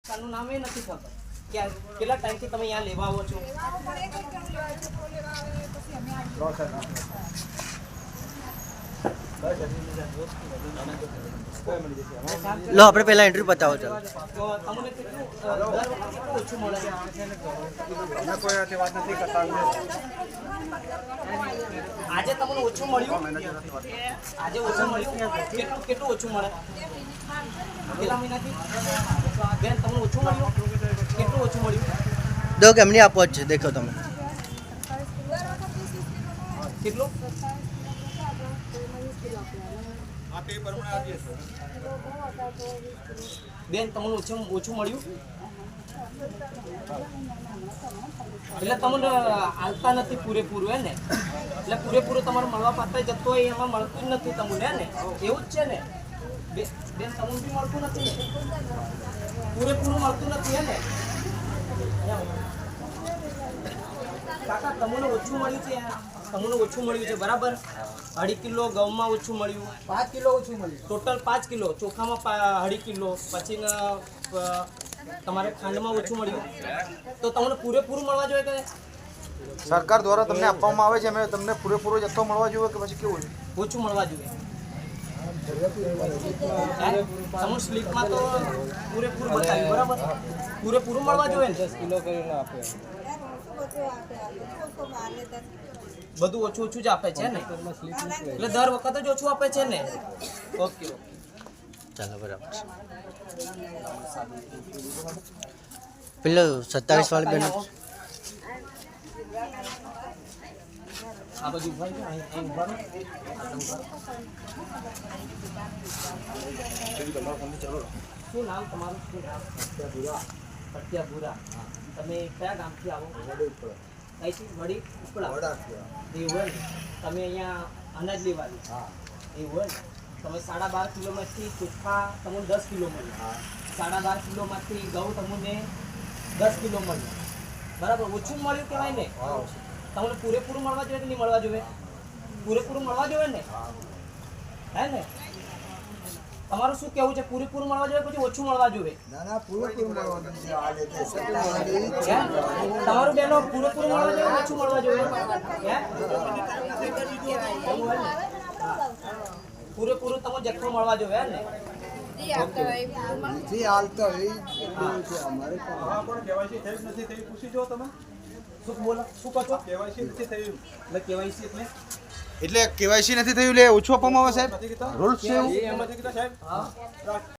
કાનું નામ એ નથી ખબર કે કેટલા ટાઈમથી તમે અહીંયા લેવા આવો છો? લો આપણે પહેલા એન્ટ્રી બતાવો ચાલો. તો તમને કેટલું દર વખતે કેટલું ઓછું મળે છે? આજે તમને ઓછું મળ્યું? આજે ઓછું મળ્યું? કેટલું ઓછું મળે? કેટલા મહિનાથી બેન તમને ઓછું મળ્યું? કેટલું ઓછું મળ્યું? દો કેમની આપો જ છે દેખો તમે. કેટલું? બેન તમને ઓછું મળ્યું એટલે તમને હાલતા નથી પૂરેપૂરું હે ને? એટલે પૂરેપૂરું તમારે મળવા પાત્ર જતો હોય એમાં મળતું જ નથી તમને હે ને? એવું જ છે ને બેન? તમને બી મળતું નથી ને? પૂરેપૂરું મળતું નથી હે ને? કાકા તમને ઓછું મળ્યું છે? તમને ઓછું મળ્યું છે બરાબર. 2.5 કિલો ઘઉંમાં ઓછું મળ્યું, 5 કિલો ઓછું મળ્યું, ટોટલ 5 કિલો ચોખામાં 2.5 કિલો, પછી તમારે ખાંડમાં ઓછું મળ્યું. તો તમને પૂરેપૂરું મળવા જોઈએ કે સરકાર દ્વારા તમને આપવામાં આવે છે અમે તમને પૂરેપૂરો જથ્થો મળવા જોઈએ કે પછી કેવું છે? ઓછું મળવા જોઈએ? તમને સ્લીપમાં તો પૂરેપૂરું બતાવ્યું બરાબર. પૂરેપૂરું મળવા જોઈએ ને? 10 કિલો કરીને આપે, બધું ઓછું ઓછું જ આપે છે ને? એટલે દર વખત જ ઓછું આપે છે ને? ઓકે ચાલો બરાબર. પેલો 27 વાળી બેન આ બધું ઉભા છે અહીં ઉભા રહો. શું નામ તમારું? શું નામ? પટિયાપુરા. તમે કયા ગામથી આવો? અહીંથી વડી ઉપડા એવું હોય ને? તમે અહીંયા અનાજ લેવા આવ્યા એવું હોય ને? તમે 12.5 કિલોમાંથી ચોખ્ખા તમને 10 કિલો મળ્યું, 12.5 કિલોમાંથી ઘઉં તમને 10 કિલો મળ્યું બરાબર. ઓછું મળ્યું કહેવાય ને? તમને પૂરેપૂરું મળવા જોઈએ કે નહીં મળવા જોઈએ? પૂરેપૂરું મળવા જોઈએ ને? હે ને? તમારું શું કહેવું છે? પૂરેપૂરું મળવા જોઈએ પછી ઓછું મળવા જોઈએ? તમારું બેનો પૂરેપૂરું મળવા જોઈએ ઓછું મળવા જોઈએ? પૂરેપૂરું તમે જથ્થો મળવા જોઈએ ને? શું બોલો? શું કહો છો? કેવાયસી નથી થયું એટલે કેવાયસી એટલે કેવાયસી નથી થયું એટલે ઓછું આપવામાં આવે સાહેબ? રૂલ્સ છે એવું?